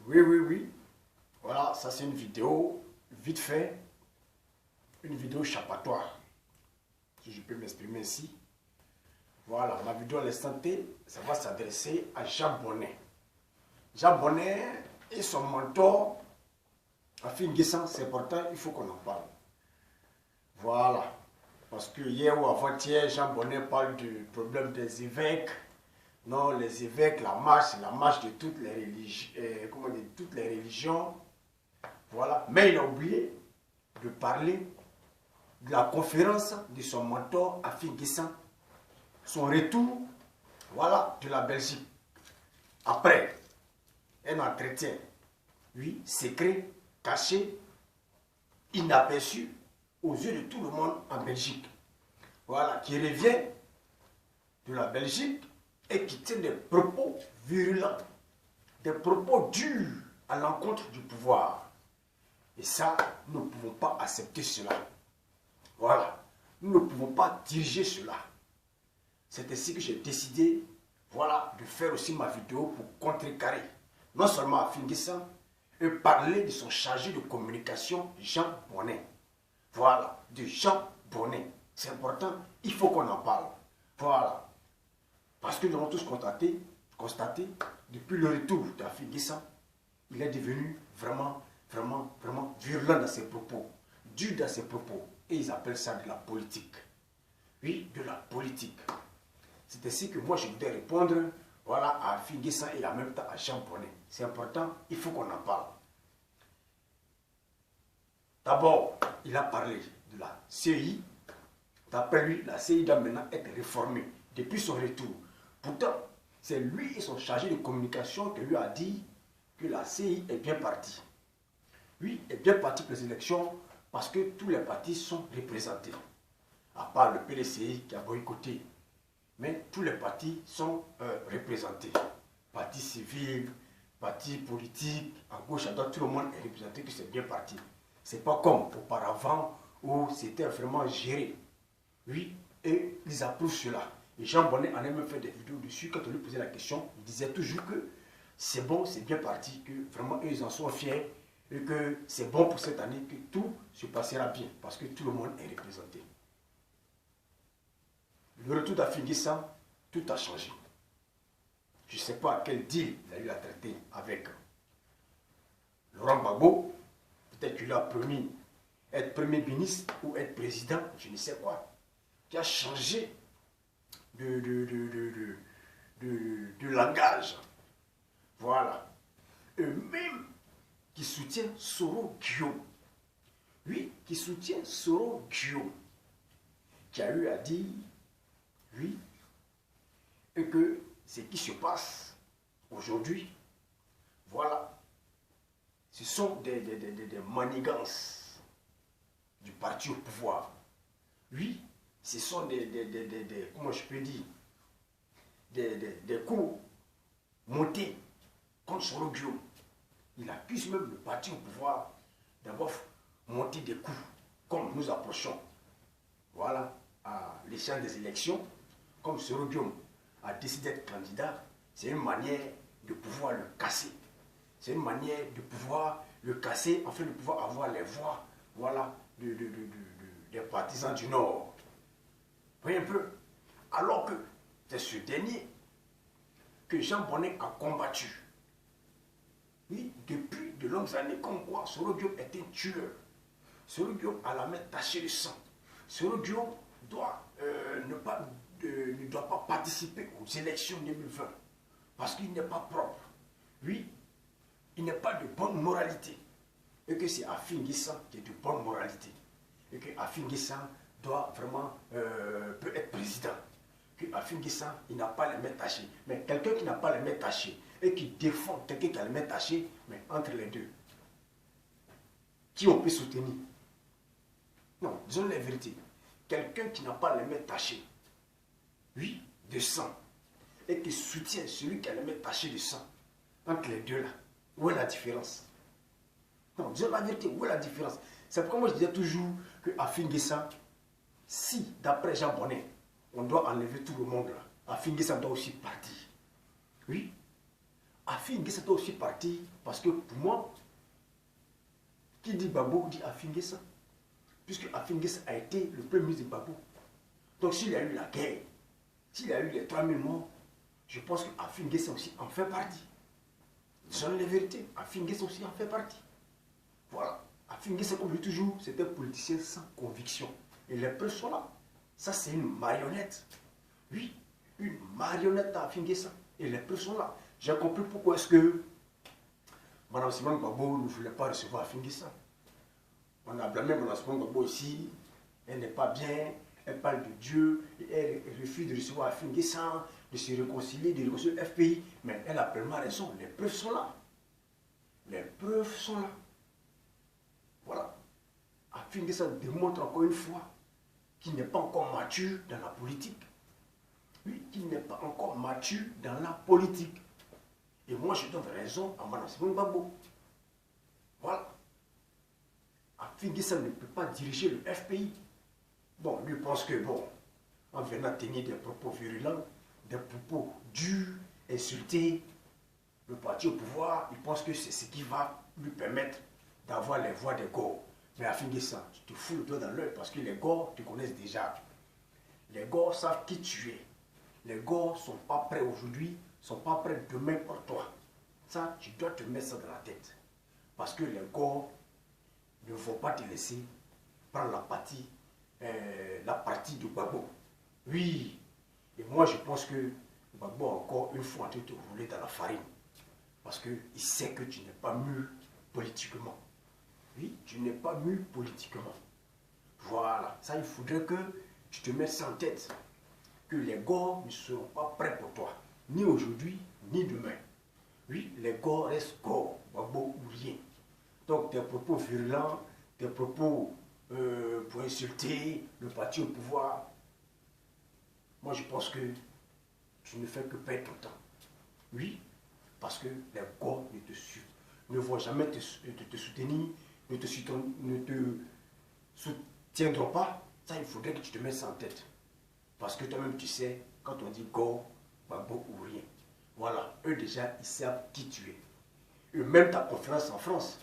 Oui, oui, oui. Voilà, ça c'est une vidéo vite fait, une vidéo échappatoire, si je peux m'exprimer ainsi. Voilà, ma vidéo à l'instant T, ça va s'adresser à Jean Bonnet. Jean Bonnet et son mentor, Afin Guessan, c'est important, il faut qu'on en parle. Voilà, parce que hier ou avant-hier, Jean Bonnet parle du problème des évêques. Non, les évêques, la marche de toutes les religions, comment dire, toutes les religions. Voilà, mais il a oublié de parler de la conférence de son mentor Afin Guessan, son retour, voilà, de la Belgique. Après un entretien, oui, secret, caché, inaperçu aux yeux de tout le monde en Belgique. Voilà, qui revient de la Belgique et qui tient des propos virulents, des propos durs à l'encontre du pouvoir. Et ça, nous ne pouvons pas accepter cela. Voilà, nous ne pouvons pas diriger cela. C'est ainsi que j'ai décidé, voilà, de faire aussi ma vidéo pour contrecarrer, non seulement Afin Guessan, et parler de son chargé de communication, Jean Bonnet. Voilà, de Jean Bonnet. C'est important, il faut qu'on en parle. Voilà. Parce que nous avons tous constaté, depuis le retour d'Afin Guessan, il est devenu vraiment virulent dans ses propos, dur dans ses propos. Et ils appellent ça de la politique. Oui, de la politique. C'est ainsi que moi je voudrais répondre, voilà, à Afin Guessan et en même temps à Jean Bonnet. C'est important, il faut qu'on en parle. D'abord, il a parlé de la CI. D'après lui, la CI doit maintenant être réformée depuis son retour. Pourtant, c'est lui et son chargé de communication qui lui a dit que la CI est bien partie. Oui, est bien parti pour les élections parce que tous les partis sont représentés. À part le PDCI qui a boycotté. Mais tous les partis sont représentés. Partis civils, partis politiques, à gauche, à droite, tout le monde est représenté, que c'est bien parti. C'est pas comme auparavant où c'était vraiment géré. Oui, et ils approuvent cela. Et Jean Bonnet en a même fait des vidéos dessus. Quand on lui posait la question, il disait toujours que c'est bon, c'est bien parti, que vraiment eux, ils en sont fiers et que c'est bon pour cette année, que tout se passera bien parce que tout le monde est représenté. Le retour d'Afin Guessan, tout a changé. Je ne sais pas quel deal il a eu à traiter avec Laurent Gbagbo. Peut-être qu'il a promis être premier ministre ou être président, je ne sais quoi. Qui a changé de langage. Voilà. Eux-mêmes qui soutiennent Soro Guillaume. Oui, qui soutient Soro Guillaume. Qui a eu à dire, oui, et que ce qui se passe aujourd'hui, voilà, ce sont des manigances du parti au pouvoir. Oui, ce sont comment je peux dire, des coups montés contre Soro Guillaume. Il accuse même le parti au pouvoir d'avoir monté des coups, comme nous approchons, voilà, à l'échéance des élections, comme Soro Guillaume a décidé d'être candidat, c'est une manière de pouvoir le casser. C'est une manière de pouvoir le casser, afin de pouvoir avoir les voix, voilà, des partisans du Nord. Voyez un peu. Alors que c'est ce dernier que Jean Bonnet a combattu. Oui, depuis de longues années, comme quoi Soro Guillaume est un tueur. Soro Guillaume a la main tachée de sang. Soro Guillaume ne doit pas participer aux élections 2020 parce qu'il n'est pas propre. Oui, il n'est pas de bonne moralité. Et que c'est Afin Guessan qui est de bonne moralité. Et que Afin Guessan doit vraiment peut être président. Que Afin Guessan, il n'a pas les mains tachées. Mais quelqu'un qui n'a pas les mains tachées et qui défend quelqu'un qui a les mains tachées, mais entre les deux, qui on peut soutenir? Non, disons la vérité. Quelqu'un qui n'a pas les mains tachées, oui, de sang, et qui soutient celui qui a les mains tachées de sang, entre les deux là, où est la différence? Non, disons la vérité, où est la différence? C'est pourquoi moi je disais toujours que Afin Guessan, si d'après Jean Bonnet, on doit enlever tout le monde là, Afin Guessan doit aussi partir. Oui, Afin Afin Guessa est aussi parti parce que pour moi, qui dit Gbagbo dit Afin Guessa. Puisque Afin Guessa a été le premier ministre de Gbagbo. Donc s'il y a eu la guerre, s'il y a eu les 3000 morts, je pense que Afin Guessa aussi en fait partie. Disons la vérité, Afin Guessa aussi en fait partie. Voilà. Afin Guessa, comme je dis toujours, c'est un politicien sans conviction. Et les preuves sont là. Ça, c'est une marionnette. Oui, une marionnette à Afin Guessa. Et les preuves sont là. J'ai compris pourquoi est-ce que Mme Simone Gbagbo ne voulait pas recevoir Afin Guessa. On a blâmé Mme Simone Gbagbo ici. Elle n'est pas bien. Elle parle de Dieu. Et elle refuse de recevoir Afin Guessa, de se réconcilier, de réconcilier le FPI. Mais elle a pleinement raison. Les preuves sont là. Les preuves sont là. Voilà. Afin Guessa démontre encore une fois qu'il n'est pas encore mature dans la politique. Oui, qu'il n'est pas encore mature dans la politique. Et moi, je donne raison à Mme Simone Gbagbo. Voilà. Afin Guessa ne peut pas diriger le FPI. Bon, lui pense que, bon, en venant tenir des propos virulents, des propos durs, insulter le parti au pouvoir, il pense que c'est ce qui va lui permettre d'avoir les voix des Gors. Mais Afin Guessa, tu te fous le doigt dans l'œil parce que les Gors te connaissent déjà. Les Gors savent qui tu es. Les Gors ne sont pas prêts aujourd'hui, ne sont pas prêts demain pour toi. Ça, tu dois te mettre ça dans la tête. Parce que les Gors ne vont pas te laisser prendre la partie de Gbagbo. Oui. Et moi, je pense que Gbagbo a encore une fois en train de te rouler dans la farine. Parce qu'il sait que tu n'es pas mûr politiquement. Oui, tu n'es pas mûr politiquement. Voilà. Ça, il faudrait que tu te mettes ça en tête. Que les Gors ne seront pas prêts pour toi. Ni aujourd'hui, ni demain. Oui, les Gors restent Gors. Gbagbo ou rien. Donc, tes propos virulents, tes propos pour insulter le parti au pouvoir, moi, je pense que tu ne fais que perdre ton temps. Oui, parce que les Gors ne vont jamais te soutenir, ne te soutiendront pas. Ça, il faudrait que tu te mettes ça en tête. Parce que toi-même, tu sais, quand on dit Gors, Gbagbo ou rien. Voilà, eux déjà, ils savent qui tu es. Et même ta conférence en France,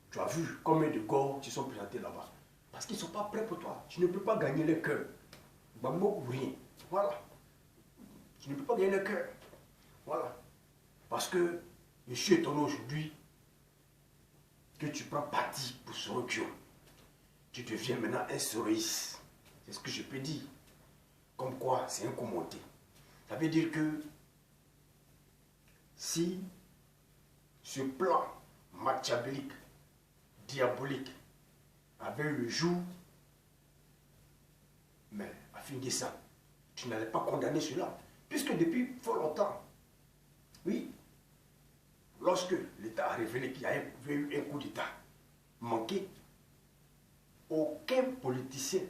tu as vu combien de Gors qui sont présentés là-bas. Parce qu'ils ne sont pas prêts pour toi. Tu ne peux pas gagner le cœur. Gbagbo ou rien. Voilà. Tu ne peux pas gagner le cœur. Voilà. Parce que je suis étonné aujourd'hui que tu prends parti pour Sorokyo. Tu deviens maintenant un soroïste. C'est ce que je peux dire. Comme quoi, c'est un commenté. Ça veut dire que si ce plan machiavélique, diabolique, avait eu le jour, mais Afin Guessa, tu n'allais pas condamner cela. Puisque depuis fort longtemps, oui, lorsque l'État a révélé qu'il y avait eu un coup d'État manqué, aucun politicien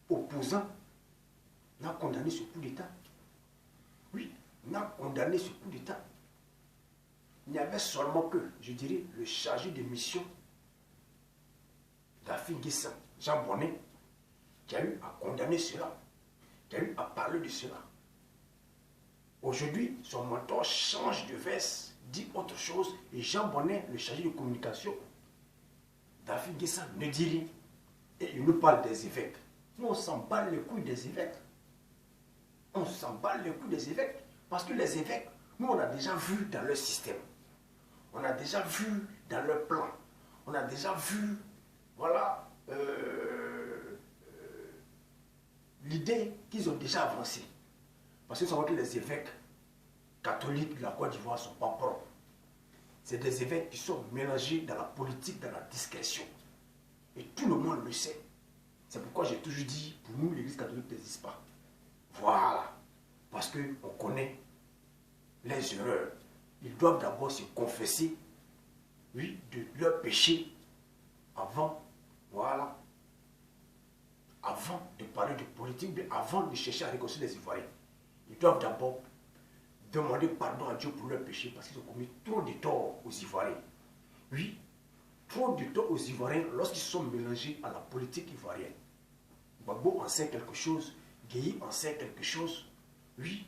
opposant n'a condamné ce coup d'État. Oui, n'a condamné ce coup d'État. Il n'y avait seulement que, je dirais, le chargé de mission d'Afin Guessa, Jean Bonnet, qui a eu à condamner cela, qui a eu à parler de cela. Aujourd'hui, son mentor change de veste, dit autre chose, et Jean Bonnet, le chargé de communication d'Afin Guessa, ne dit rien. Et il nous parle des évêques. Nous, on s'en bat les couilles des évêques. On s'en bat les couilles des évêques. Parce que les évêques, nous, on a déjà vu dans leur système. On a déjà vu dans leur plan. On a déjà vu, voilà, l'idée qu'ils ont déjà avancée. Parce que nous savons que les évêques catholiques de la Côte d'Ivoire ne sont pas propres. C'est des évêques qui sont mélangés dans la politique, dans la discrétion. Et tout le monde le sait. C'est pourquoi j'ai toujours dit, pour nous, l'Église catholique n'existe pas. Voilà. Parce qu'on connaît les erreurs. Ils doivent d'abord se confesser, oui, de leurs péchés avant, voilà, avant de parler de politique, mais avant de chercher à réconcilier les Ivoiriens. Ils doivent d'abord demander pardon à Dieu pour leurs péchés parce qu'ils ont commis trop de tort aux Ivoiriens. Oui, trop de tort aux Ivoiriens lorsqu'ils sont mélangés à la politique ivoirienne. Gbagbo en sait quelque chose, Gueye en sait quelque chose. Oui,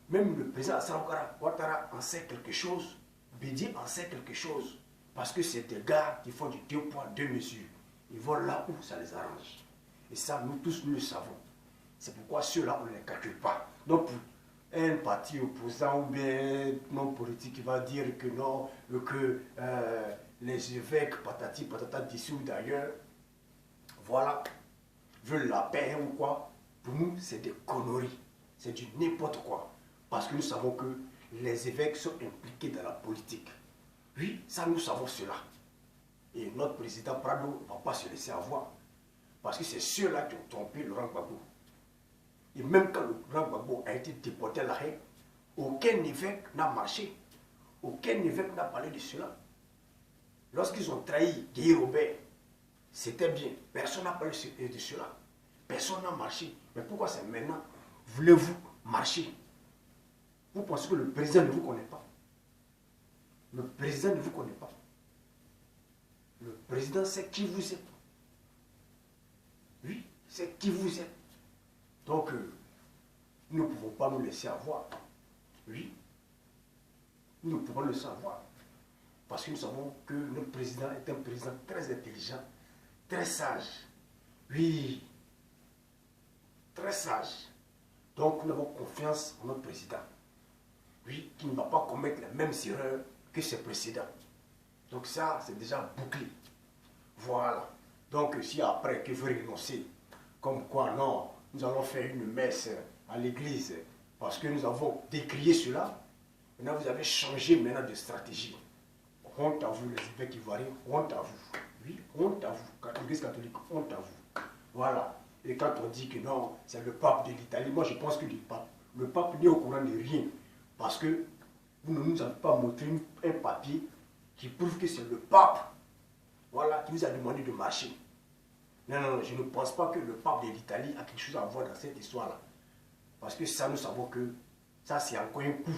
Même le président Alassane Ouattara en sait quelque chose, Bédié en sait quelque chose. Parce que c'est des gars qui font du 2 poids, 2 mesures. Ils vont là où ça les arrange. Et ça, nous tous, nous le savons. C'est pourquoi ceux-là, on ne les calcule pas. Donc, pour un parti opposant ou bien non politique qui va dire que non, que les évêques, patati, patata, d'ici ou d'ailleurs, voilà, veulent la paix ou quoi, pour nous, c'est des conneries. C'est du n'importe quoi. Parce que nous savons que les évêques sont impliqués dans la politique. Oui, ça, nous savons cela. Et notre président Prado ne va pas se laisser avoir. Parce que c'est ceux-là qui ont trompé Laurent Gbagbo. Et même quand Laurent Gbagbo a été déporté à l'arrêt, aucun évêque n'a marché. Aucun évêque n'a parlé de cela. Lorsqu'ils ont trahi Guy Robert, c'était bien. Personne n'a parlé de cela. Personne n'a marché. Mais pourquoi c'est maintenant? Voulez-vous marcher? Vous pensez que le président ne vous connaît pas? Le président ne vous connaît pas. Le président sait qui vous êtes. Oui, c'est qui vous êtes. Donc, nous ne pouvons pas nous laisser avoir. Oui, nous pouvons le savoir. Parce que nous savons que notre président est un président très intelligent, très sage. Oui, très sage. Donc, nous avons confiance en notre président. Oui, qui ne va pas commettre les mêmes erreurs que ses précédents. Donc ça, c'est déjà bouclé. Voilà. Donc si après qu'il veut renoncer, comme quoi non, nous allons faire une messe à l'église parce que nous avons décrié cela, maintenant vous avez changé maintenant de stratégie. Honte à vous les évêques ivoiriens, honte à vous. Oui, honte à vous. L'église catholique, honte à vous. Voilà. Et quand on dit que non, c'est le pape de l'Italie, moi je pense que le pape n'est au courant de rien. Parce que vous ne nous avez pas montré un papier qui prouve que c'est le pape, voilà, qui nous a demandé de marcher. Non, non, non, je ne pense pas que le pape de l'Italie a quelque chose à voir dans cette histoire-là. Parce que ça, nous savons que ça, c'est encore un coup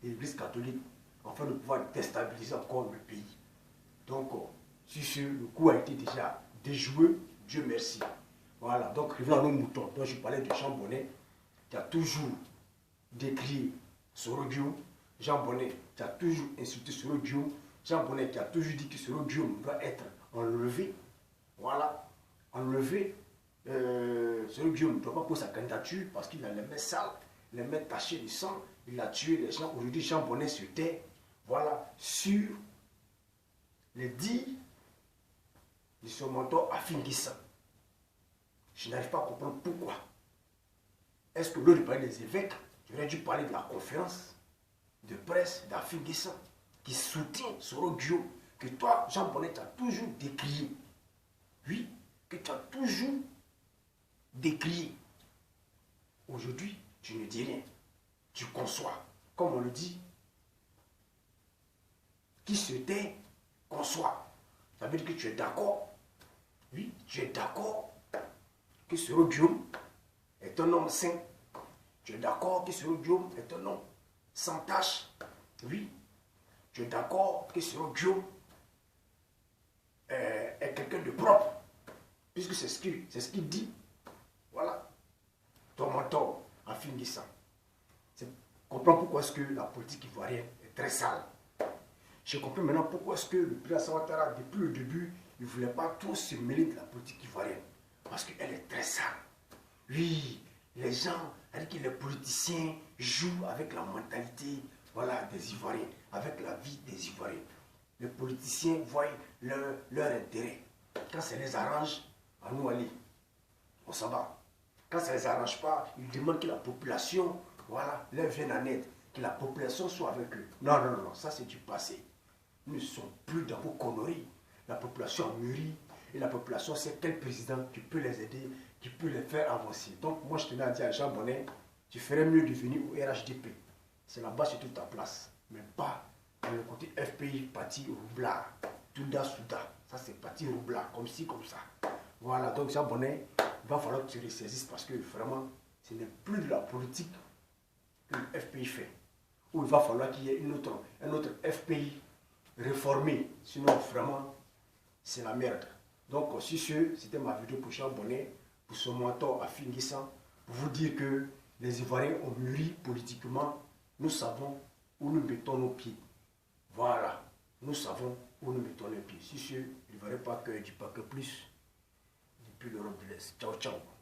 de l'Église catholique afin de pouvoir déstabiliser encore le pays. Donc, si le coup a été déjà déjoué, Dieu merci. Voilà, donc revenons à nos moutons. Donc, je parlais de Jean Bonnet, qui a toujours décrit Soro Guillaume. Jean Bonnet qui a toujours insulté Soro Guillaume. Jean Bonnet qui a toujours dit que Soro Guillaume doit être enlevé. Voilà, enlevé. Soro Guillaume ne doit pas poser sa candidature parce qu'il a les mains sales, les mains tachées de sang. Il a tué les gens. Aujourd'hui, Jean Bonnet se tait. Voilà, sur les dits de son mentor Afingissa. Je n'arrive pas à comprendre pourquoi. Est-ce que l'autre parlait des évêques? J'aurais dû parler de la conférence de presse d'Afingissa qui soutient Soro Guillaume, que toi, Jean Bonnet, tu as toujours décrié. Oui, que tu as toujours décrié. Aujourd'hui, tu ne dis rien. Tu conçois. Comme on le dit, qui se tait, conçoit. Ça veut dire que tu es d'accord. Oui, tu es d'accord que Soro Guillaume est un homme saint. Tu es d'accord que Soro Guillaume est un homme sans tache? Oui. Tu es d'accord que Soro Guillaume est quelqu'un de propre? Puisque c'est ce qu'il dit. Voilà. Ton mentor a fini ça. Comprends pourquoi est-ce que la politique ivoirienne est très sale. Je comprends maintenant pourquoi est-ce que le président Ouattara, depuis le début, il ne voulait pas trop se mêler de la politique ivoirienne. Parce qu'elle est très sale. Oui, les gens, avec les politiciens jouent avec la mentalité, voilà, des Ivoiriens, avec la vie des Ivoiriens. Les politiciens voient leur intérêt. Quand ça les arrange, à nous aller, on s'en va. Quand ça ne les arrange pas, ils demandent que la population, voilà, leur vienne en aide, que la population soit avec eux. Non, non, non, ça c'est du passé. Nous ne sommes plus dans vos conneries. La population a mûri et la population sait quel président qui peut les aider, qui peut les faire avancer. Donc moi je tenais à dire à Jean Bonnet, tu ferais mieux de venir au RHDP. C'est là-bas sur toute ta place. Mais pas dans le côté FPI, parti roublard, Touda Souda. Ça c'est parti roublard, comme ci, comme ça. Voilà, donc Jean Bonnet, il va falloir que tu ressaisisses parce que vraiment, ce n'est plus de la politique que le FPI fait. Ou il va falloir qu'il y ait un autre FPI réformé. Sinon, vraiment, c'est la merde. Donc, si c'était ma vidéo pour Jean Bonnet, pour son mentor à Fingissa, pour vous dire que les Ivoiriens ont mûri politiquement nous savons où nous mettons nos pieds. Voilà, nous savons où nous mettons les pieds. Si je ne verrai pas que je dis pas que plus depuis l'Europe de l'Est. Ciao, ciao.